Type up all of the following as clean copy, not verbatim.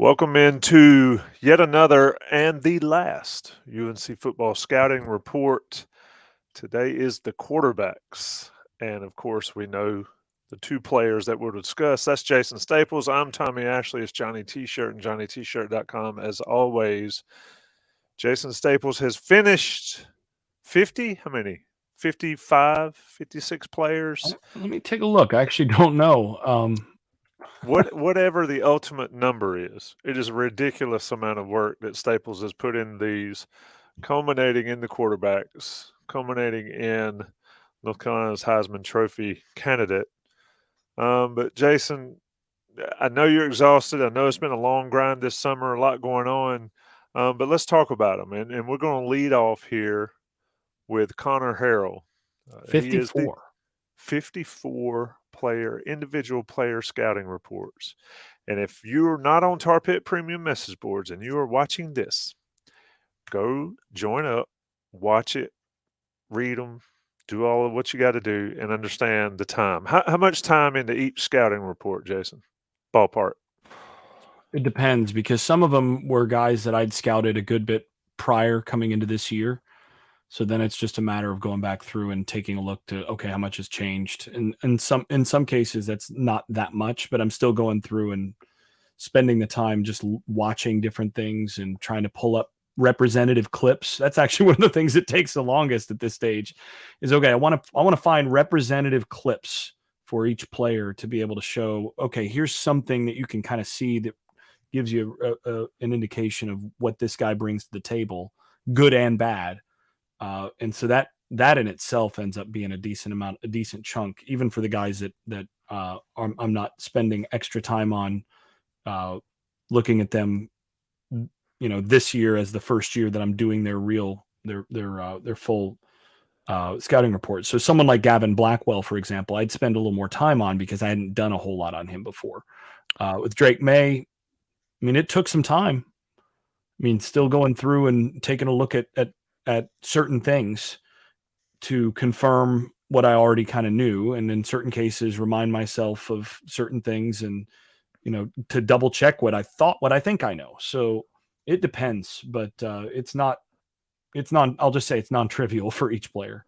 Welcome into yet another and the last UNC football scouting report. Today is the quarterbacks. And of course, we know the two players that we'll discuss. That's Jason Staples. I'm Tommy Ashley. It's Johnny T-Shirt and JohnnyT-Shirt.com. As always, Jason Staples has finished 50. How many? 55, 56 players. Let me take a look. I actually don't know. Whatever the ultimate number is, it is a ridiculous amount of work that Staples has put in these, culminating in the quarterbacks, culminating in North Carolina's Heisman Trophy candidate. But Jason, I know you're exhausted. I know it's been a long grind this summer, a lot going on. But let's talk about them, and we're going to lead off here with Connor Harrell. He is the 54. 54 individual player scouting reports. And if you're not on Tar Pit Premium message boards and you are watching this, go join up, watch it, read them, do all of what you got to do, and understand the time. How much time into each scouting report, Jason? Ballpark. It depends because some of them were guys that I'd scouted a good bit prior coming into this year. So then it's just a matter of going back through and taking a look to, okay, how much has changed? And in some cases that's not that much, but I'm still going through and spending the time just watching different things and trying to pull up representative clips. That's actually one of the things that takes the longest at this stage is, okay, I want to find representative clips for each player to be able to show, okay, here's something that you can kind of see that gives you an indication of what this guy brings to the table, good and bad. And so that in itself ends up being a decent chunk, even for the guys that I'm not spending extra time on looking at them, this year as the first year that I'm doing their full scouting report. So someone like Gavin Blackwell, for example, I'd spend a little more time on because I hadn't done a whole lot on him before. With Drake May, I mean, it took some time. I mean, still going through and taking a look at certain things to confirm what I already kind of knew. And in certain cases, remind myself of certain things and, to double check what I think I know. So it depends, but I'll just say it's non-trivial for each player.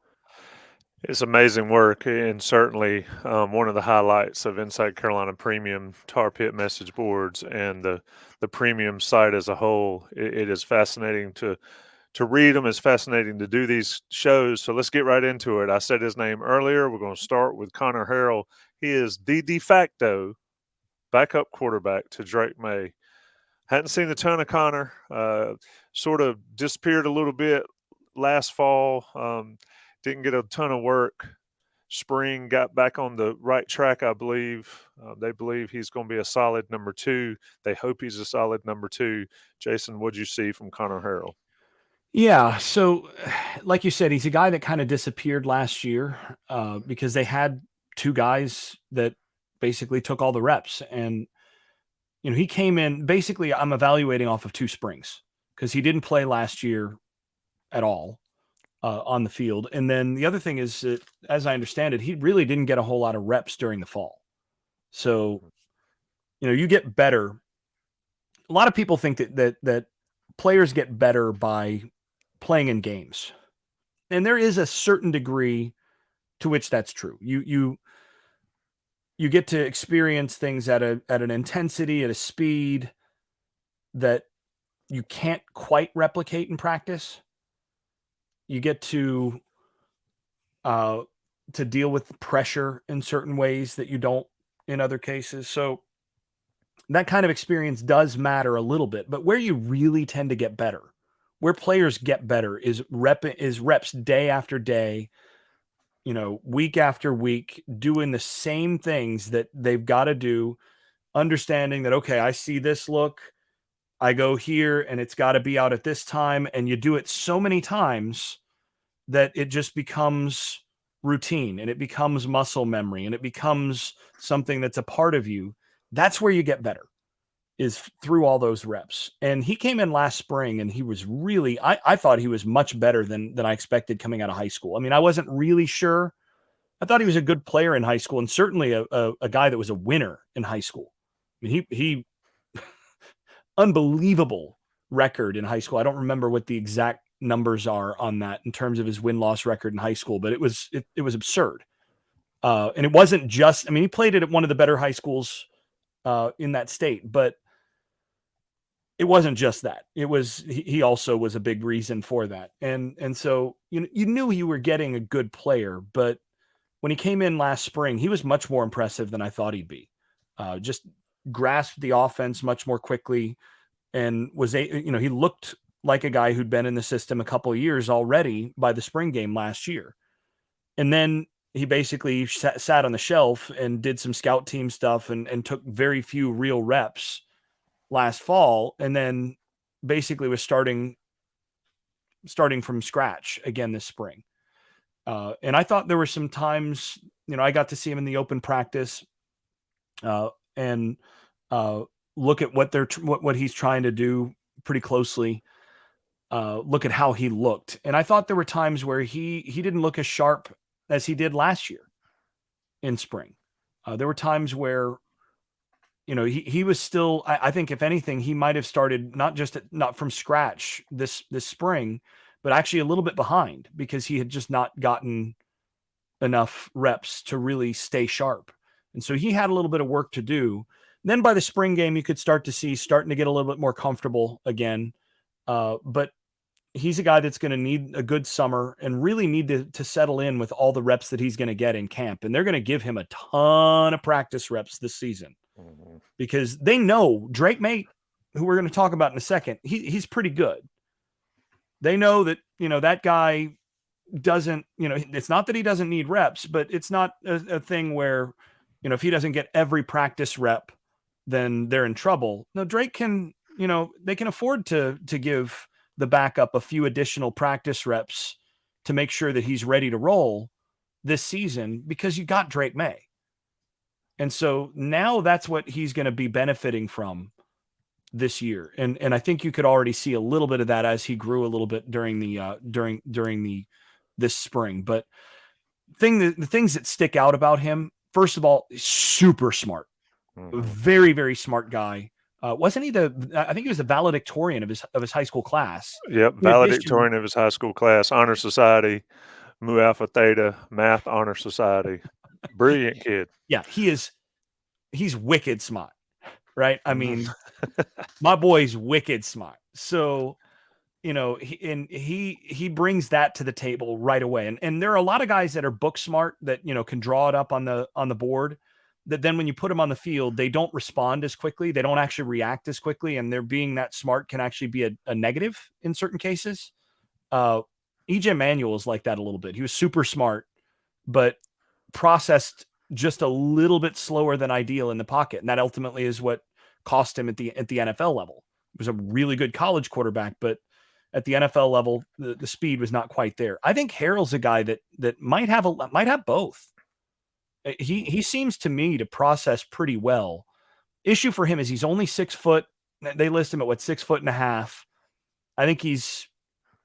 It's amazing work, and certainly one of the highlights of Inside Carolina Premium Tar Pit message boards and the premium site as a whole. It is fascinating to read them. It's fascinating to do these shows. So let's get right into it. I said his name earlier. We're going to start with Connor Harrell. He is the de facto backup quarterback to Drake May. Hadn't seen a ton of Connor. Sort of disappeared a little bit last fall. Didn't get a ton of work. Spring got back on the right track, I believe. They believe he's going to be a solid number two. They hope he's a solid number two. Jason, what'd you see from Connor Harrell? Yeah, so like you said, he's a guy that kind of disappeared last year because they had two guys that basically took all the reps. And, he came in, basically I'm evaluating off of two springs because he didn't play last year at all. On the field. And then the other thing is that, as I understand it, he really didn't get a whole lot of reps during the fall. So, you get better. A lot of people think that players get better by playing in games. And there is a certain degree to which that's true. You get to experience things at an intensity, at a speed that you can't quite replicate in practice. You get to deal with pressure in certain ways that you don't in other cases. So that kind of experience does matter a little bit, but where you really tend to get better, where players get better is reps day after day, week after week, doing the same things that they've got to do, understanding that, okay, I see this look, I go here and it's got to be out at this time. And you do it so many times that it just becomes routine and it becomes muscle memory and it becomes something that's a part of you. That's where you get better, is through all those reps. And he came in last spring and he was really, I thought he was much better than I expected coming out of high school. I mean, I wasn't really sure. I thought he was a good player in high school and certainly a guy that was a winner in high school. I mean, he unbelievable record in high school. I don't remember what the exact numbers are on that in terms of his win-loss record in high school, but it was absurd. And it wasn't just, I mean, he played it at one of the better high schools in that state, but it wasn't just that. It was, he also was a big reason for that. And so you knew you were getting a good player, but when he came in last spring, he was much more impressive than I thought he'd be. Just grasped the offense much more quickly, and he looked like a guy who'd been in the system a couple of years already by the spring game last year. And then he basically sat on the shelf and did some scout team stuff and took very few real reps last fall, and then basically was starting from scratch again this spring. And I thought there were some times, I got to see him in the open practice and look at what he's trying to do pretty closely. Look at how he looked. And I thought there were times where he didn't look as sharp as he did last year in spring. There were times where, he was still, I think if anything, he might have started not from scratch this spring, but actually a little bit behind because he had just not gotten enough reps to really stay sharp. And so he had a little bit of work to do. And then by the spring game, you could start to see starting to get a little bit more comfortable again. But he's a guy that's going to need a good summer and really need to settle in with all the reps that he's going to get in camp. And they're going to give him a ton of practice reps this season because they know Drake May, who we're going to talk about in a second, he's pretty good. They know that, that guy doesn't, it's not that he doesn't need reps, but it's not a thing where, if he doesn't get every practice rep, then they're in trouble. No, Drake can, they can afford to give the backup a few additional practice reps to make sure that he's ready to roll this season because you got Drake May. And so now that's what he's going to be benefiting from this year. And I think you could already see a little bit of that as he grew a little bit during this spring. But the things that stick out about him, first of all, super smart, very, very smart guy. Wasn't he I think he was the valedictorian of his high school class. Yep, valedictorian of his high school class, honor society, Mu Alpha Theta, math honor society. Brilliant kid. Yeah, he's wicked smart, right? I mean, my boy's wicked smart. So, he brings that to the table right away. And there are a lot of guys that are book smart that, can draw it up on the board, that then when you put them on the field, they don't respond as quickly. They don't actually react as quickly. And their being that smart can actually be a negative in certain cases. EJ Manuel is like that a little bit. He was super smart, but processed just a little bit slower than ideal in the pocket. And that ultimately is what cost him at the NFL level. He was a really good college quarterback, but at the NFL level, the speed was not quite there. I think Harrell's a guy that might have both. He seems to me to process pretty well. Issue for him is he's only 6 foot. They list him at 6'1.5". I think he's,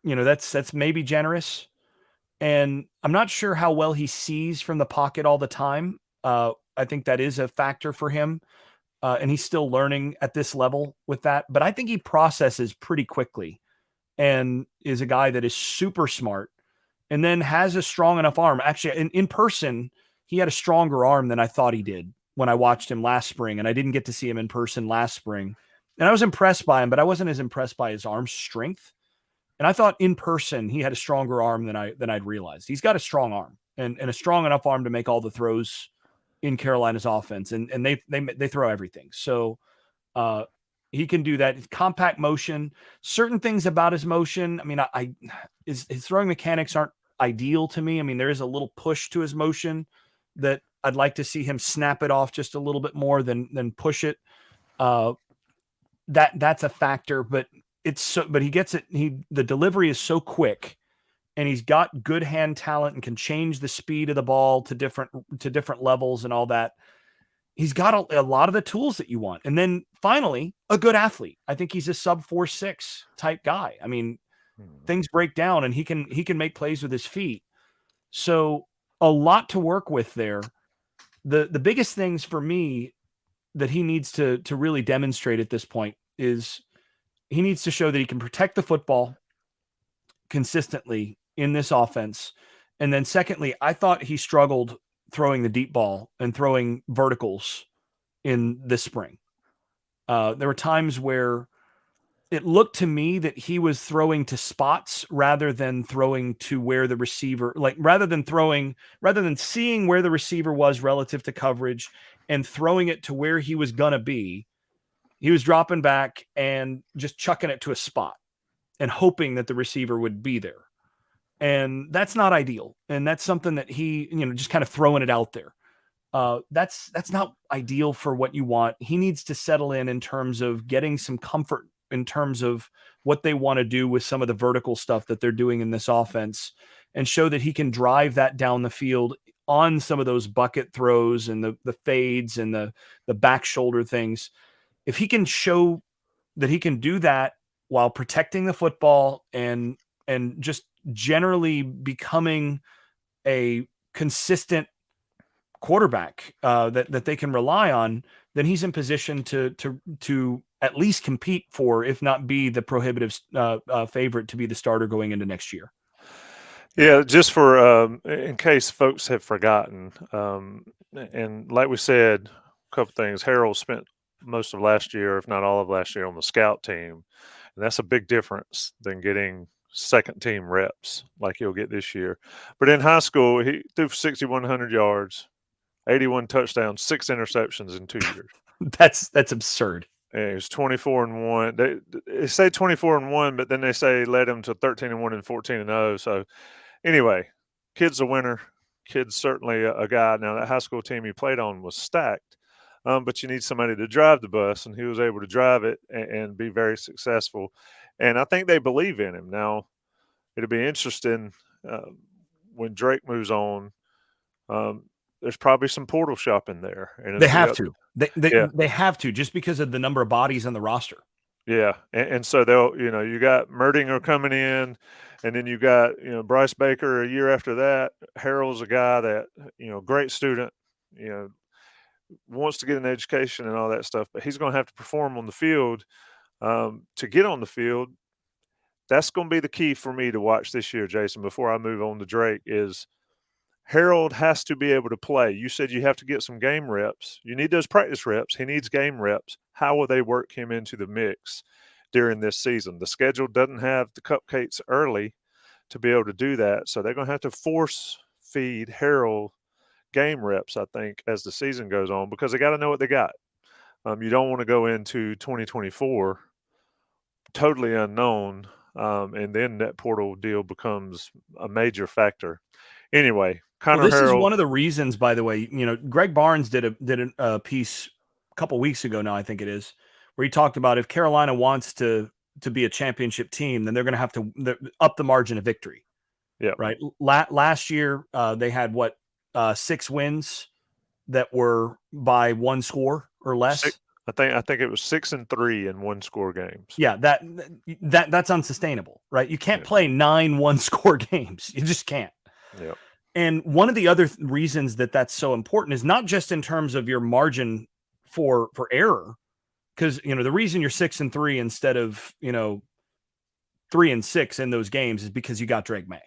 that's maybe generous. And I'm not sure how well he sees from the pocket all the time. I think that is a factor for him. And he's still learning at this level with that. But I think he processes pretty quickly and is a guy that is super smart and then has a strong enough arm. Actually, in person, he had a stronger arm than I thought he did when I watched him last spring. And I didn't get to see him in person last spring. And I was impressed by him, but I wasn't as impressed by his arm strength. And I thought in person, he had a stronger arm than I'd realized. He's got a strong arm and a strong enough arm to make all the throws in Carolina's offense. And they throw everything. So he can do that. Compact motion, certain things about his motion. I mean, his throwing mechanics aren't ideal to me. I mean, there is a little push to his motion that I'd like to see him snap it off just a little bit more than push it. That's a factor, but he gets it. The delivery is so quick, and he's got good hand talent and can change the speed of the ball to different levels and all that. He's got a lot of the tools that you want. And then finally, a good athlete. I think he's a sub 4.6 type guy. I mean, things break down and he can make plays with his feet. So a lot to work with there. The biggest things for me that he needs to really demonstrate at this point is he needs to show that he can protect the football consistently in this offense. And then secondly, I thought he struggled throwing the deep ball and throwing verticals in this spring. There were times where it looked to me that he was throwing to spots rather than throwing to where the receiver, like rather than seeing where the receiver was relative to coverage and throwing it to where he was going to be. He was dropping back and just chucking it to a spot and hoping that the receiver would be there. And that's not ideal. And that's something that he, just kind of throwing it out there. That's not ideal for what you want. He needs to settle in terms of getting some comfort in terms of what they want to do with some of the vertical stuff that they're doing in this offense, and show that he can drive that down the field on some of those bucket throws and the fades and the back shoulder things. If he can show that he can do that while protecting the football and just generally becoming a consistent quarterback that they can rely on, then he's in position to at least compete for, if not be the prohibitive favorite to be the starter going into next year. Yeah, just for in case folks have forgotten, and like we said, a couple things. Harold spent most of last year, if not all of last year, on the scout team, and that's a big difference than getting second team reps like he'll get this year. But in high school, he threw for 6,100 yards, 81 touchdowns, 6 interceptions in 2 years. That's absurd. And he was 24-1. They say 24-1, but then they say led him to 13-1 and 14-0. So anyway, kid's a winner. Kid's certainly a guy. Now, that high school team he played on was stacked, but you need somebody to drive the bus, and he was able to drive it and be very successful. And I think they believe in him. Now, it'll be interesting when Drake moves on. There's probably some portal shopping there. And they have to. They have to, just because of the number of bodies on the roster. Yeah, and so they'll, you got Merdinger coming in, and then you got, Bryce Baker a year after that. Harold's a guy that, great student, wants to get an education and all that stuff, but he's going to have to perform on the field. To get on the field, that's going to be the key for me to watch this year, Jason, before I move on to Drake, is Harold has to be able to play. You said you have to get some game reps. You need those practice reps. He needs game reps. How will they work him into the mix during this season? The schedule doesn't have the cupcakes early to be able to do that. So they're going to have to force feed Harold game reps, I think, as the season goes on, because they got to know what they got. You don't want to go into 2024 totally unknown, and then that portal deal becomes a major factor. Anyway, This is one of the reasons, by the way, Greg Barnes did a piece a couple weeks ago now, I think it is, where he talked about if Carolina wants to be a championship team, then they're going to have to up the margin of victory. Yeah. Right. Last year, they had 6 wins that were by 1 score or less. I think it was 6-3 in 1-score games. Yeah, that's unsustainable, right? You can't play 9 1-score games. You just can't. Yeah. And one of the other reasons that that's so important is not just in terms of your margin for error, because the reason you're 6-3 instead of 3-6 in those games is because you got Drake May.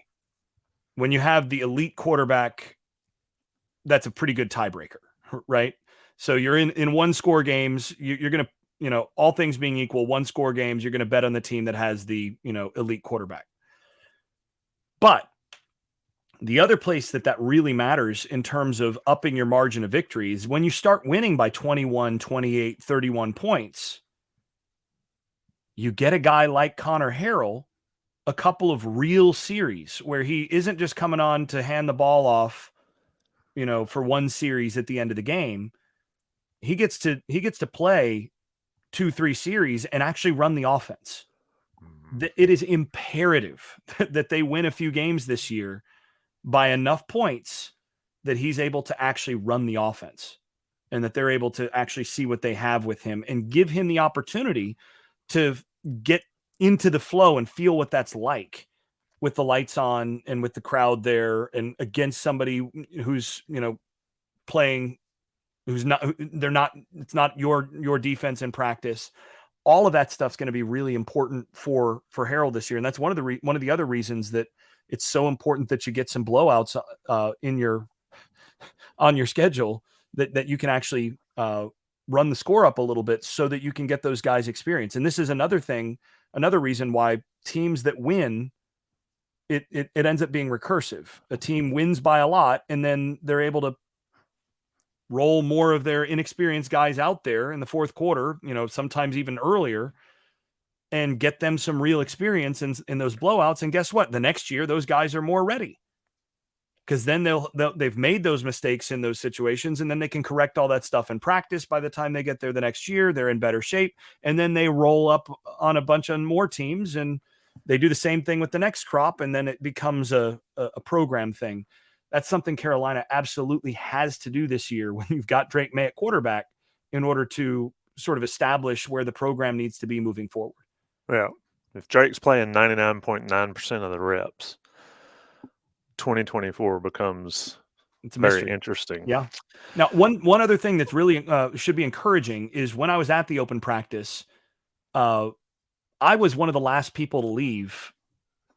When you have the elite quarterback, that's a pretty good tiebreaker, right? So you're in 1-score games, you're going to, all things being equal, 1-score games, you're going to bet on the team that has the, elite quarterback. But the other place that really matters in terms of upping your margin of victory is when you start winning by 21, 28, 31 points, you get a guy like Connor Harrell a couple of real series where he isn't just coming on to hand the ball off, for one series at the end of the game. He gets to play 2-3 series and actually run the offense. It is imperative that they win a few games this year by enough points that he's able to actually run the offense, and that they're able to actually see what they have with him and give him the opportunity to get into the flow and feel what that's like with the lights on and with the crowd there and against somebody who's, playing, it's not your defense in practice. all of that stuff's going to be really important for Harold this year, and that's one of the other reasons that it's so important that you get some blowouts on your schedule, that you can actually run the score up a little bit so that you can get those guys experience. And this is another reason why teams that win, it ends up being recursive. A team wins by a lot, and then they're able to roll more of their inexperienced guys out there in the fourth quarter, sometimes even earlier, and get them some real experience in those blowouts. And guess what? The next year, those guys are more ready, because then they've made those mistakes in those situations, and then they can correct all that stuff in practice. By the time they get there the next year, they're in better shape, and then they roll up on a bunch of more teams, and they do the same thing with the next crop, and then it becomes a program thing. That's something Carolina absolutely has to do this year when you've got Drake May at quarterback, in order to sort of establish where the program needs to be moving forward. Well, if Drake's playing 99.9% of the reps, 2024 becomes very interesting. Yeah. Now, one other thing that's really should be encouraging is when I was at the open practice, I was one of the last people to leave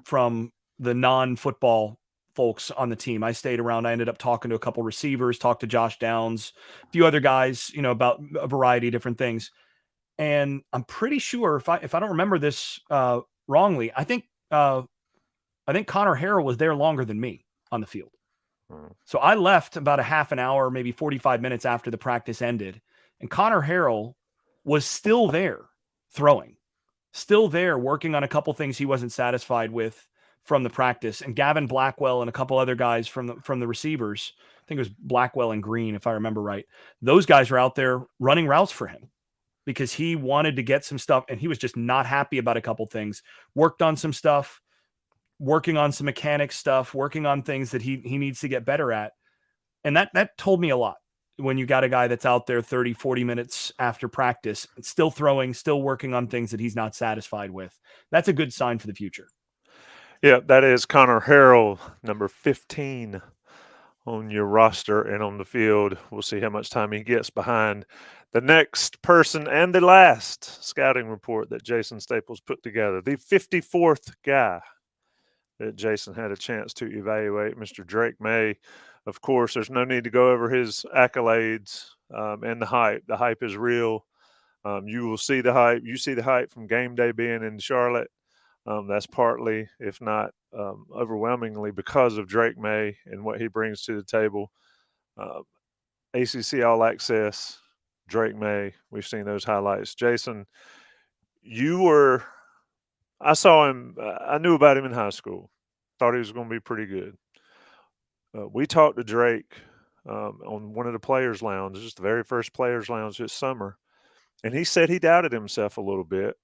from the non-football folks on the team. I stayed around. I ended up talking to a couple receivers, talked to Josh Downs, a few other guys, about a variety of different things. And I'm pretty sure, if I don't remember this wrongly, I think Connor Harrell was there longer than me on the field. So I left about a half an hour, maybe 45 minutes after the practice ended, and Connor Harrell was still there throwing, still there working on a couple things he wasn't satisfied with from the practice. And Gavin Blackwell and a couple other guys from the receivers, I think it was Blackwell and Green, if I remember right, those guys were out there running routes for him because he wanted to get some stuff, and he was just not happy about a couple things. Worked on some stuff, working on some mechanic stuff, working on things that he needs to get better at. And that told me a lot when you got a guy that's out there 30, 40 minutes after practice, still throwing, still working on things that he's not satisfied with. That's a good sign for the future. Yeah, that is Connor Harrell, number 15 on your roster and on the field. We'll see how much time he gets behind the next person and the last scouting report that Jason Staples put together, the 54th guy that Jason had a chance to evaluate, Mr. Drake May. Of course, there's no need to go over his accolades and the hype. The hype is real. You will see the hype. You see the hype from game day being in Charlotte. That's partly, if not overwhelmingly, because of Drake May and what he brings to the table. ACC All Access, Drake May, we've seen those highlights. Jason, I saw him, I knew about him in high school, thought he was going to be pretty good. We talked to Drake on one of the players' lounges, the very first players' lounge this summer, and he said he doubted himself a little bit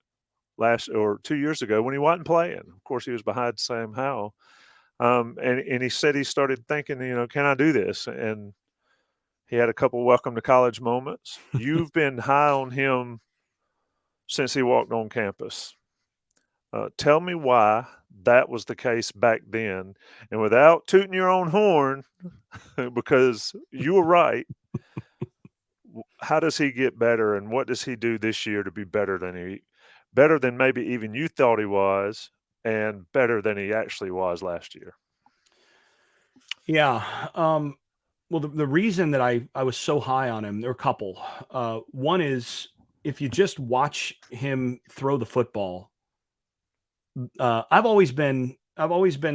2 years ago when he wasn't playing. Of course, he was behind Sam Howell. And he said he started thinking, can I do this? And he had a couple welcome to college moments. You've been high on him since he walked on campus. Tell me why that was the case back then. And without tooting your own horn, because you were right, how does he get better, and what does he do this year to be better than maybe even you thought he was, and better than he actually was last year? Yeah. Well, the reason that I was so high on him, there are a couple. One is, if you just watch him throw the football, I've always been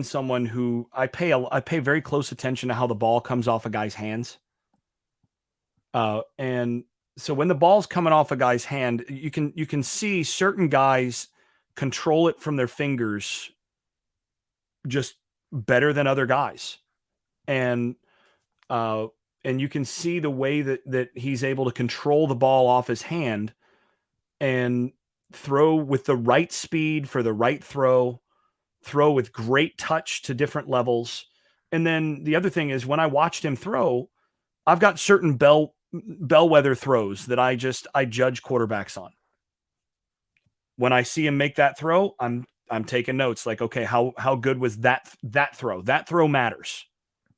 someone who I pay very close attention to how the ball comes off a guy's hands. And so when the ball's coming off a guy's hand, you can see certain guys control it from their fingers just better than other guys. And you can see the way that he's able to control the ball off his hand and throw with the right speed for the right throw with great touch to different levels. And then the other thing is, when I watched him throw, I've got certain bellwether throws that I judge quarterbacks on. When I see him make that throw, I'm taking notes, like, okay, how good was that throw? That throw matters.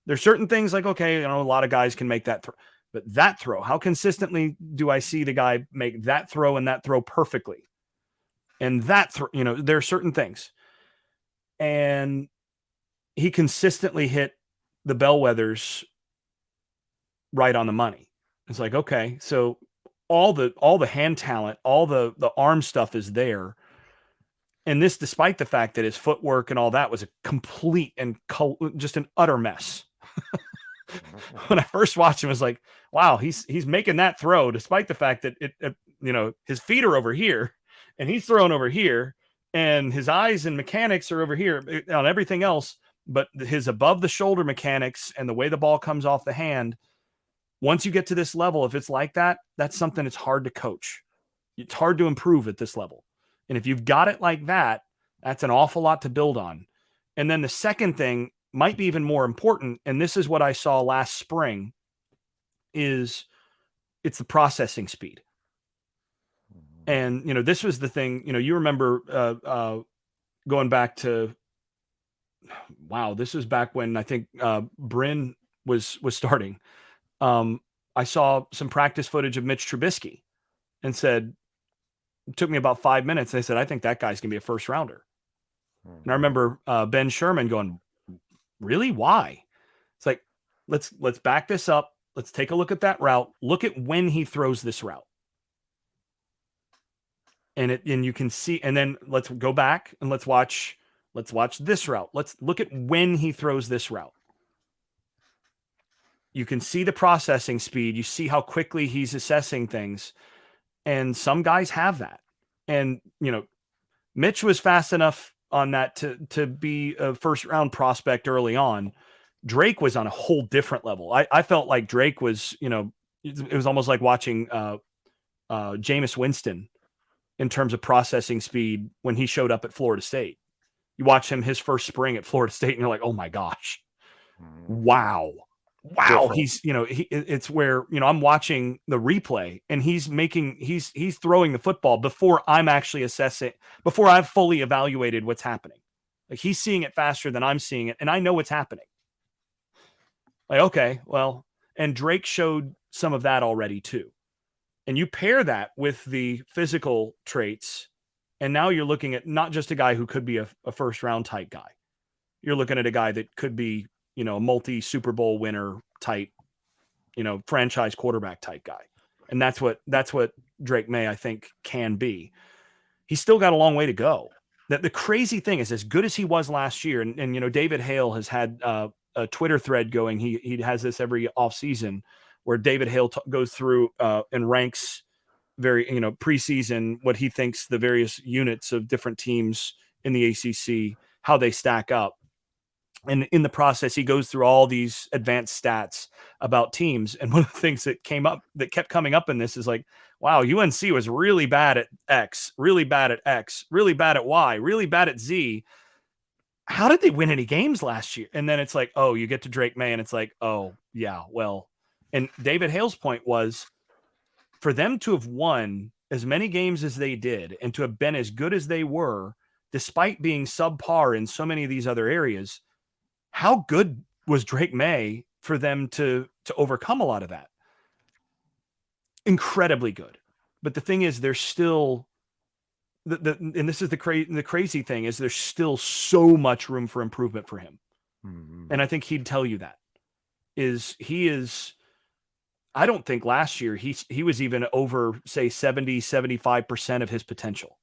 There's certain things like, okay, a lot of guys can make that throw, but that throw, how consistently do I see the guy make that throw and that throw perfectly? And that, there are certain things. And he consistently hit the bellwethers right on the money. It's like, okay, so all the hand talent, all the arm stuff is there. And this, despite the fact that his footwork and all that was a complete and just an utter mess. When I first watched him, I was like, wow, he's making that throw despite the fact that his feet are over here and he's throwing over here and his eyes and mechanics are over here on everything else. But his above the shoulder mechanics and the way the ball comes off the hand, once you get to this level, if it's like that, that's something that's hard to coach. It's hard to improve at this level. And if you've got it like that, that's an awful lot to build on. And then the second thing might be even more important, and this is what I saw last spring, is it's the processing speed. And, this was the thing, you remember going back to, wow, this was back when I think Bryn was starting. I saw some practice footage of Mitch Trubisky and said, it took me about 5 minutes. And they said, I think that guy's going to be a first rounder. And I remember Ben Sherman going, really? Why? It's like, let's back this up. Let's take a look at that route. Look at when he throws this route. And you can see, and then let's go back and let's watch this route. Let's look at when he throws this route. You can see the processing speed. You see how quickly he's assessing things. And some guys have that. And, Mitch was fast enough on that to be a first round prospect early on. Drake was on a whole different level. I felt like Drake was, it was almost like watching Jameis Winston in terms of processing speed when he showed up at Florida State. You watch him his first spring at Florida State and you're like, oh my gosh, wow. Different. He's, it's where, I'm watching the replay and he's throwing the football before I'm actually assessing, before I've fully evaluated what's happening. Like he's seeing it faster than I'm seeing it. And I know what's happening. Like, okay, well, and Drake showed some of that already too. And you pair that with the physical traits. And now you're looking at not just a guy who could be a first round type guy. You're looking at a guy that could be, a multi Super Bowl winner type, franchise quarterback type guy. And that's what Drake May, I think, can be. He's still got a long way to go. That the crazy thing is, as good as he was last year, and David Hale has had a Twitter thread going. He has this every offseason where David Hale goes through and ranks very, preseason, what he thinks the various units of different teams in the ACC, how they stack up. And in the process, he goes through all these advanced stats about teams. And one of the things that kept coming up in this is like, wow, UNC was really bad at X, really bad at X, really bad at Y, really bad at Z. How did they win any games last year? And then it's like, oh, you get to Drake May and it's like, oh, yeah, well. And David Hale's point was for them to have won as many games as they did and to have been as good as they were, despite being subpar in so many of these other areas, how good was Drake May for them to overcome a lot of that? Incredibly good. But the thing is, there's still and this is the crazy thing is there's still so much room for improvement for him. Mm-hmm. And I think he'd tell you that I don't think last year he was even over, say, 70-75% of his potential.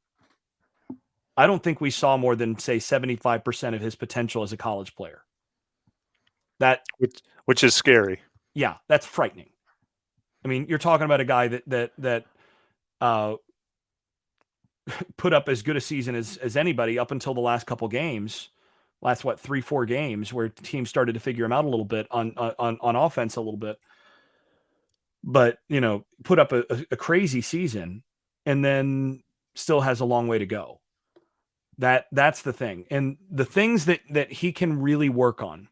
I don't think we saw more than, say, 75% of his potential as a college player. Which is scary. Yeah, that's frightening. I mean, you're talking about a guy that put up as good a season as anybody up until the last couple games. Last 3-4 games where teams started to figure him out a little bit on offense a little bit. But, put up a crazy season and then still has a long way to go. That's the thing. And the things that he can really work on.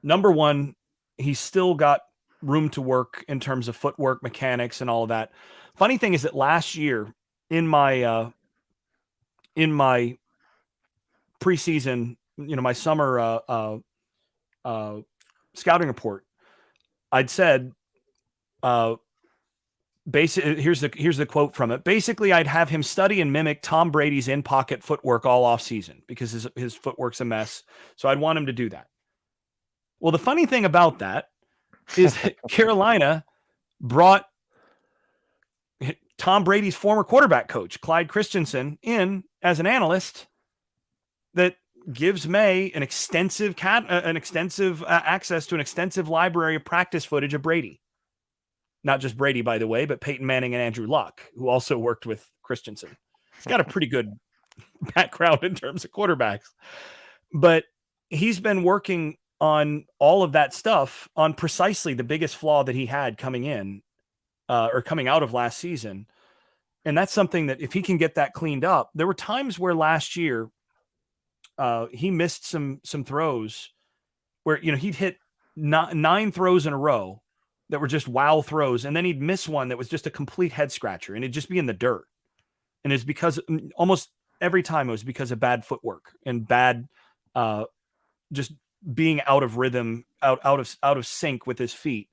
Number one, he's still got room to work in terms of footwork, mechanics, and all of that. Funny thing is that last year in my preseason, my summer scouting report, I'd said here's the quote from it. Basically, I'd have him study and mimic Tom Brady's in-pocket footwork all off season because his footwork's a mess. So I'd want him to do that. Well, the funny thing about that is that Carolina brought Tom Brady's former quarterback coach, Clyde Christensen, in as an analyst that gives May an extensive access to an extensive library of practice footage of Brady. Not just Brady, by the way, but Peyton Manning and Andrew Luck, who also worked with Christensen. He's got a pretty good background in terms of quarterbacks. But he's been working on all of that stuff on precisely the biggest flaw that he had coming in or coming out of last season. And that's something that if he can get that cleaned up, there were times where last year he missed some throws where, he'd hit 9 throws in a row that were just wow throws. And then he'd miss one that was just a complete head scratcher and it'd just be in the dirt. And it's because almost every time it was because of bad footwork and bad, just being out of rhythm, out of sync with his feet.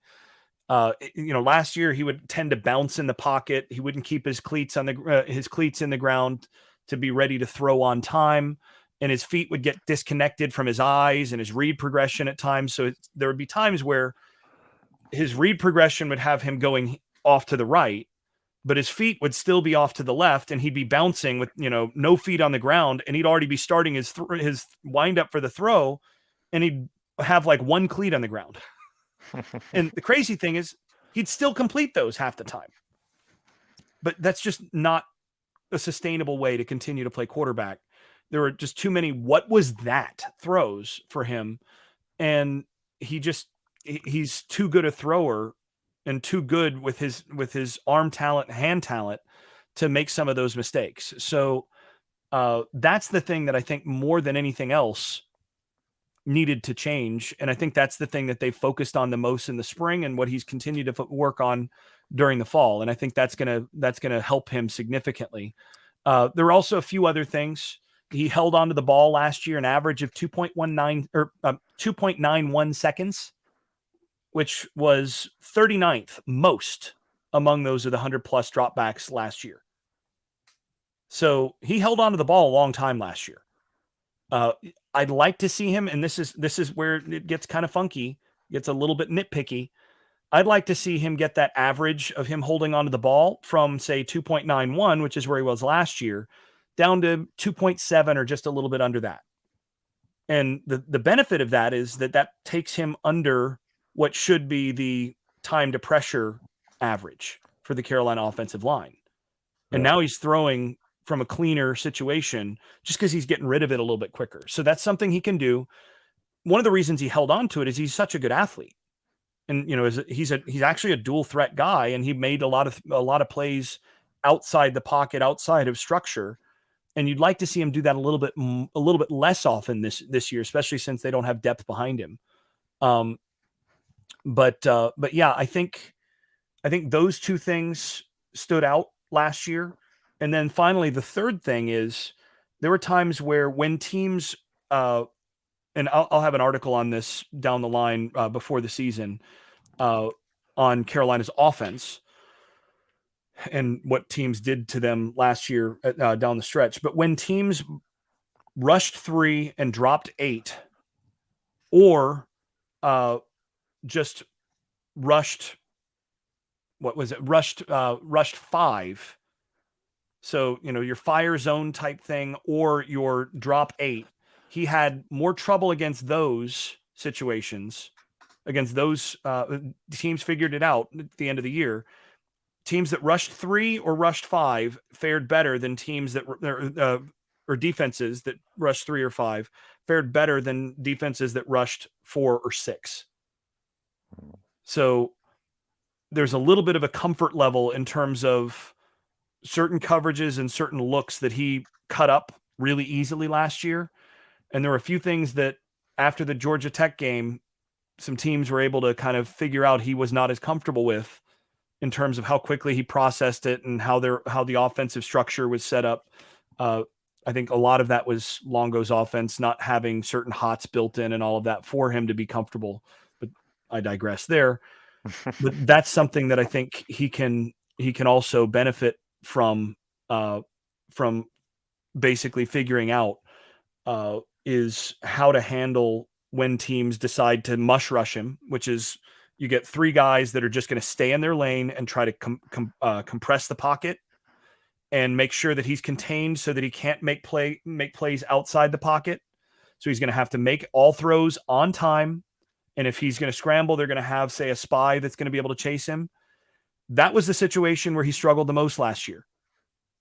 Last year he would tend to bounce in the pocket. He wouldn't keep his cleats in the ground to be ready to throw on time. And his feet would get disconnected from his eyes and his read progression at times. So there would be times where his read progression would have him going off to the right, but his feet would still be off to the left and he'd be bouncing with, no feet on the ground. And he'd already be starting his wind up for the throw. And he'd have like one cleat on the ground. And the crazy thing is he'd still complete those half the time, but that's just not a sustainable way to continue to play quarterback. There were just too many, what was that throws for him. And he's too good a thrower and too good with his arm talent, hand talent to make some of those mistakes. So that's the thing that I think more than anything else needed to change. And I think that's the thing that they focused on the most in the spring and what he's continued to work on during the fall. And I think that's going to help him significantly. There were also a few other things. He held onto the ball last year, an average of 2.91 seconds, which was 39th most among those of the 100+ dropbacks last year. So he held onto the ball a long time last year. I'd like to see him, and this is where it gets kind of funky, gets a little bit nitpicky. I'd like to see him get that average of him holding onto the ball from, say, 2.91, which is where he was last year, down to 2.7 or just a little bit under that. And the benefit of that is that takes him under what should be the time to pressure average for the Carolina offensive line. And now he's throwing from a cleaner situation just because he's getting rid of it a little bit quicker. So that's something he can do. One of the reasons he held on to it is he's such a good athlete. And, he's actually a dual threat guy, and he made a lot of plays outside the pocket, outside of structure. And you'd like to see him do that a little bit less often this year, especially since they don't have depth behind him. But yeah, I think those two things stood out last year. And then finally, the third thing is there were times where when teams, and I'll have an article on this down the line before the season on Carolina's offense and what teams did to them last year down the stretch. But when teams rushed 3 and dropped 8, or just rushed, rushed 5. So, your fire zone type thing or your drop 8, he had more trouble against those situations, against those teams figured it out at the end of the year. Teams that rushed 3 or rushed 5 fared better than teams that or defenses that rushed 3 or 5 fared better than defenses that rushed 4 or 6. So there's a little bit of a comfort level in terms of certain coverages and certain looks that he cut up really easily last year. And there were a few things that after the Georgia Tech game, some teams were able to kind of figure out he was not as comfortable with in terms of how quickly he processed it and how the offensive structure was set up. I think a lot of that was Longo's offense not having certain hots built in and all of that for him to be comfortable. But I digress there. But that's something that I think he can he can also benefit from basically figuring out is how to handle when teams decide to mush rush him, which is you get three guys that are just going to stay in their lane and try to compress the pocket and make sure that he's contained so that he can't make plays outside the pocket. So he's going to have to make all throws on time. And if he's going to scramble, they're going to have, say, a spy that's going to be able to chase him. That was the situation where he struggled the most last year,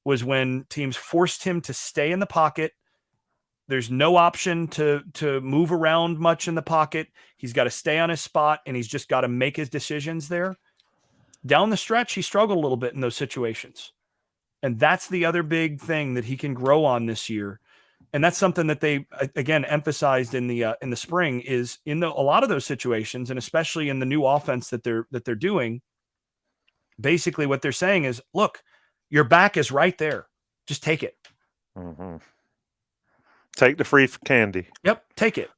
was when teams forced him to stay in the pocket. There's no option to move around much in the pocket. He's got to stay on his spot, and he's just got to make his decisions there. Down the stretch, he struggled a little bit in those situations. And that's the other big thing that he can grow on this year. And that's something that they, again, emphasized in the spring, is in a lot of those situations, and especially in the new offense that they're doing. Basically, what they're saying is, look, your back is right there. Just take it. Mm-hmm. Take the free candy. Yep, take it.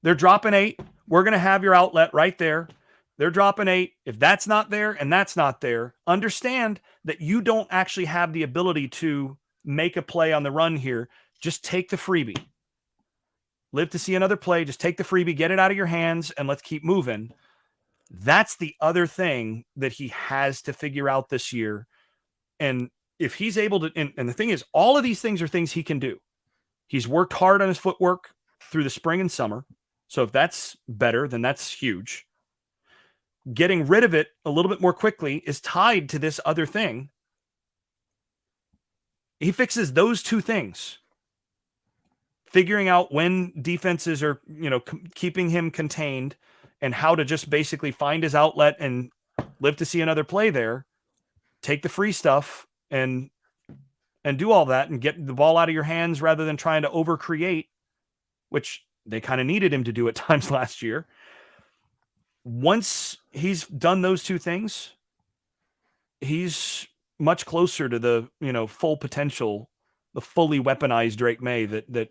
They're dropping 8. We're going to have your outlet right there. They're dropping 8. If that's not there and that's not there, understand that you don't actually have the ability to make a play on the run here. Just take the freebie. Live to see another play. Just take the freebie, get it out of your hands, and let's keep moving. That's the other thing that he has to figure out this year. And if he's able to, and the thing is, all of these things are things he can do. He's worked hard on his footwork through the spring and summer. So if that's better, then that's huge. Getting rid of it a little bit more quickly is tied to this other thing. He fixes those two things. Figuring out when defenses are, keeping him contained, and how to just basically find his outlet and live to see another play there. Take the free stuff and do all that and get the ball out of your hands rather than trying to overcreate, which they kind of needed him to do at times last year. Once he's done those two things, he's much closer to the, full potential, the fully weaponized Drake May that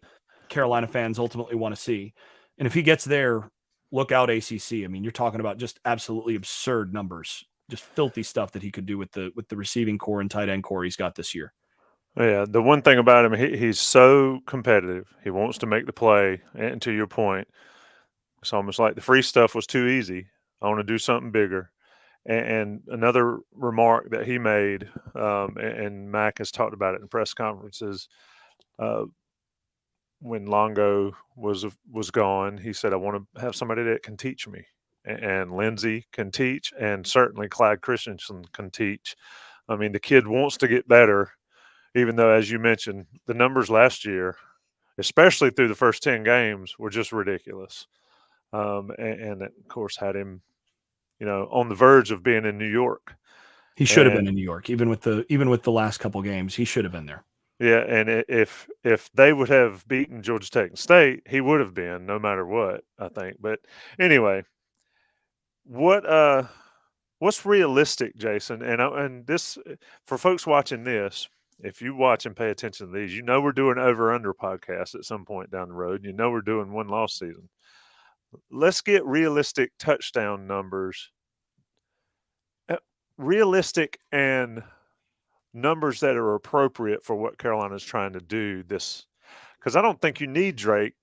Carolina fans ultimately want to see. And if he gets there, look out ACC. I mean, you're talking about just absolutely absurd numbers, just filthy stuff that he could do with the receiving core and tight end core he's got this year. Yeah, the one thing about him, he's so competitive. He wants to make the play. And to your point, it's almost like the free stuff was too easy. I want to do something bigger. And another remark that he made, and Mac has talked about it in press conferences, when Longo was gone, he said, I want to have somebody that can teach me. And Lindsey can teach, and certainly Clyde Christensen can teach. I mean, the kid wants to get better, even though, as you mentioned, the numbers last year, especially through the first 10 games, were just ridiculous. And of course, had him, on the verge of being in New York. He should have been in New York, even with the last couple games. He should have been there. Yeah, and if they would have beaten Georgia Tech and State, he would have been, no matter what, I think. But anyway, what's realistic, Jason? And this, for folks watching this, if you watch and pay attention to these, we're doing over-under podcasts at some point down the road. We're doing one-loss season. Let's get realistic touchdown numbers. Realistic and numbers that are appropriate for what Carolina's trying to do this. Because I don't think you need Drake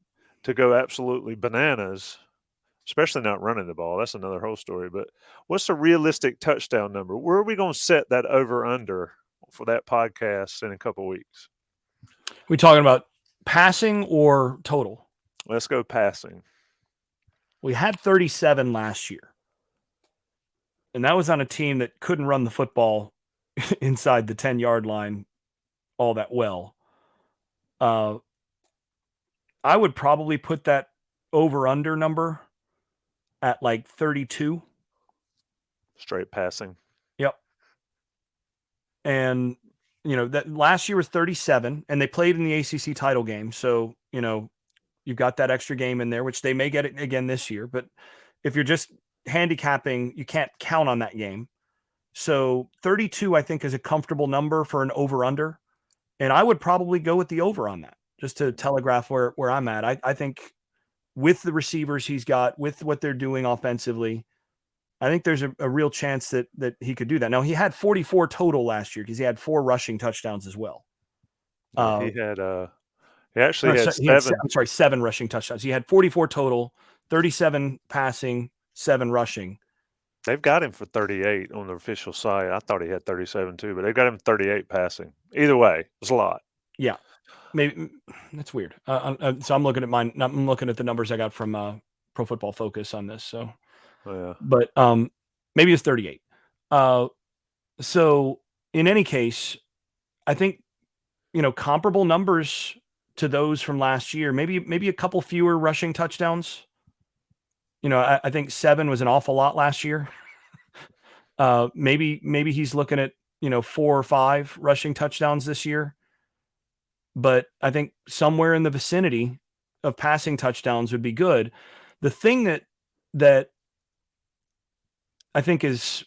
to go absolutely bananas, especially not running the ball. That's another whole story. But what's a realistic touchdown number? Where are we going to set that over-under for that podcast in a couple of weeks? We talking about passing or total? Let's go passing. We had 37 last year. And that was on a team that couldn't run the football inside the 10-yard line all that well. I would probably put that over-under number at like 32. Straight passing. Yep. And, that last year was 37, and they played in the ACC title game. So, you've got that extra game in there, which they may get it again this year. But if you're just handicapping, you can't count on that game. So 32, I think, is a comfortable number for an over-under. And I would probably go with the over on that, just to telegraph where I'm at. I think with the receivers he's got, with what they're doing offensively, I think there's a real chance that he could do that. Now, he had 44 total last year because he had 4 rushing touchdowns as well. Yeah, he actually had He had 7. I'm sorry, 7 rushing touchdowns. He had 44 total, 37 passing, 7 rushing. They've got him for 38 on the official site. I thought he had 37 too, but they've got him 38 passing. Either way, it's a lot. Yeah, maybe that's weird. So I'm looking at mine. I'm looking at the numbers I got from Pro Football Focus on this. So, Yeah. but maybe it's 38. So in any case, I think comparable numbers to those from last year. Maybe a couple fewer rushing touchdowns. I think 7 was an awful lot last year. Maybe he's looking at 4 or 5 rushing touchdowns this year. But I think somewhere in the vicinity of passing touchdowns would be good. The thing that I think is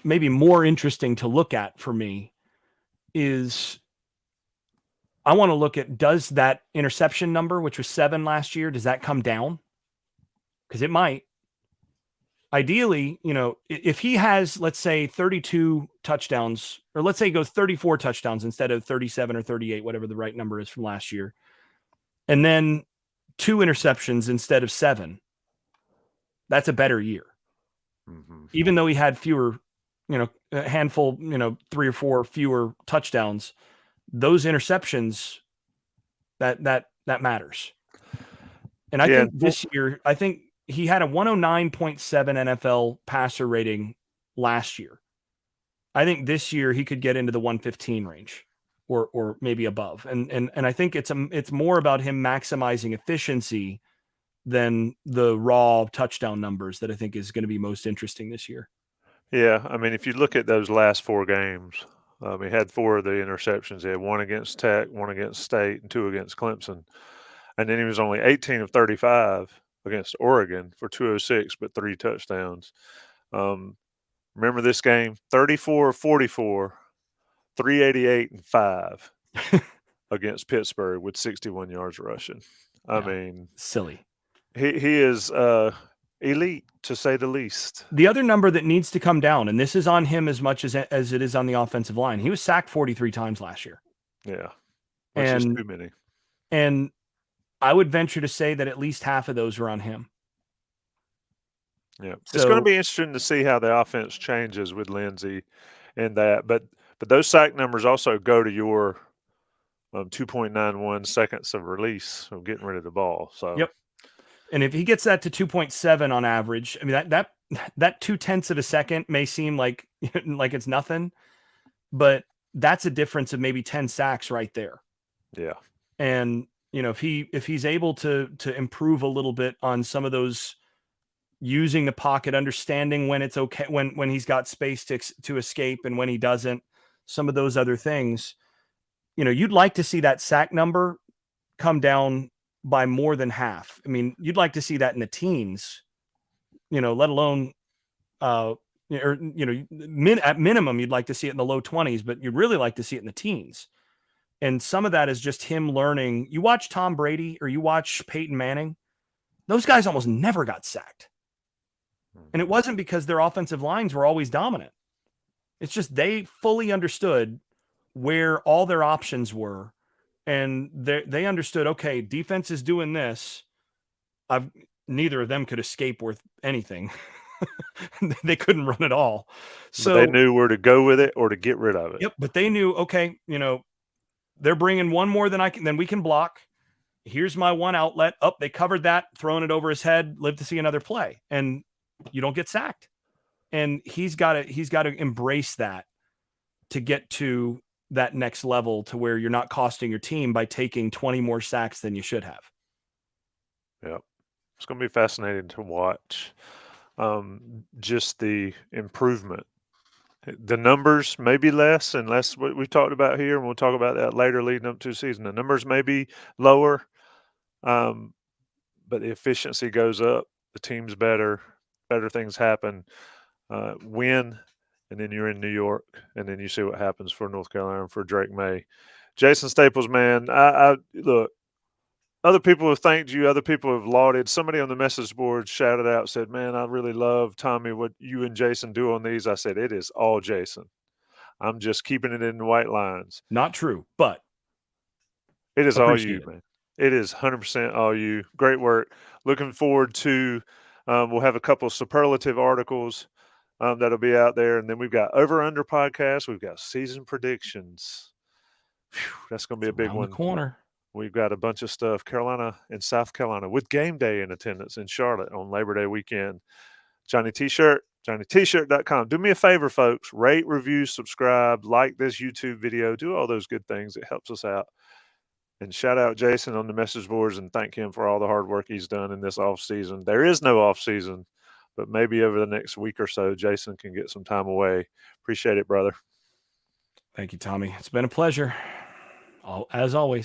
maybe more interesting to look at for me is I want to look at, does that interception number, which was 7 last year, does that come down? Because it might. Ideally, if he has, let's say, 32 touchdowns, or let's say he goes 34 touchdowns instead of 37 or 38, whatever the right number is from last year, and then 2 interceptions instead of 7, that's a better year. Mm-hmm. Even though he had fewer, a handful, 3 or 4 fewer touchdowns, those interceptions, that matters. And I think this year, he had a 109.7 NFL passer rating last year. I think this year he could get into the 115 range or maybe above. And I think it's more about him maximizing efficiency than the raw touchdown numbers that I think is going to be most interesting this year. Yeah, I mean, if you look at those last 4 games, he had 4 of the interceptions. He had 1 against Tech, 1 against State, and 2 against Clemson. And then he was only 18 of 35 against Oregon for 206, but 3 touchdowns. Remember this game? 34 of 44, 388 and 5 against Pittsburgh with 61 yards rushing. I mean, silly. He is elite, to say the least. The other number that needs to come down, and this is on him as much as it is on the offensive line, he was sacked 43 times last year. Yeah, which is too many. And I would venture to say that at least half of those were on him. Yeah, it's going to be interesting to see how the offense changes with Lindsey and that. But those sack numbers also go to your 2.91 seconds of release of getting rid of the ball. So yep. And if he gets that to 2.7 on average, I mean that 0.2 of a second may seem like it's nothing, but that's a difference of maybe 10 sacks right there. Yeah. And if he's able to improve a little bit on some of those, using the pocket, understanding when it's okay, when he's got space to escape and when he doesn't, some of those other things, you'd like to see that sack number come down by more than half. I mean, you'd like to see that in the teens, let alone, at minimum, you'd like to see it in the low 20s, but you'd really like to see it in the teens. And some of that is just him learning. You watch Tom Brady or you watch Peyton Manning, those guys almost never got sacked. And it wasn't because their offensive lines were always dominant. It's just they fully understood where all their options were. And they understood, okay, defense is doing this. Neither of them could escape worth anything. They couldn't run at all. So but they knew where to go with it or to get rid of it. Yep. But they knew, okay, they're bringing one more than we can block. Here's my one outlet. They covered that, throwing it over his head, live to see another play. And you don't get sacked. And he's got to embrace that to get to that next level, to where you're not costing your team by taking 20 more sacks than you should have. Yep. It's going to be fascinating to watch. Just the improvement. The numbers may be less, and less what we've talked about here, and we'll talk about that later leading up to the season. The numbers may be lower, but the efficiency goes up. The team's better things happen. Win, and then you're in New York, and then you see what happens for North Carolina and for Drake May. Jason Staples, man, I look, other people have thanked you. Other people have lauded. Somebody on the message board shouted out, said, "Man, I really love, Tommy, what you and Jason do on these." I said, "It is all Jason. I'm just keeping it in the white lines." Not true, but it is all you, appreciate it. man. It is 100% all you. Great work. Looking forward to. We'll have a couple of superlative articles that'll be out there, and then we've got over under podcast. We've got season predictions. Whew, that's going to be It's a big around the one. corner. We've got a bunch of stuff. Carolina and South Carolina with game day in attendance in Charlotte on Labor Day weekend. Johnny T-shirt, JohnnyT-shirt.com. Do me a favor, folks. Rate, review, subscribe, like this YouTube video. Do all those good things. It helps us out. And shout out Jason on the message boards and thank him for all the hard work he's done in this off season. There is no off season, but maybe over the next week or so, Jason can get some time away. Appreciate it, brother. Thank you, Tommy. It's been a pleasure. As always.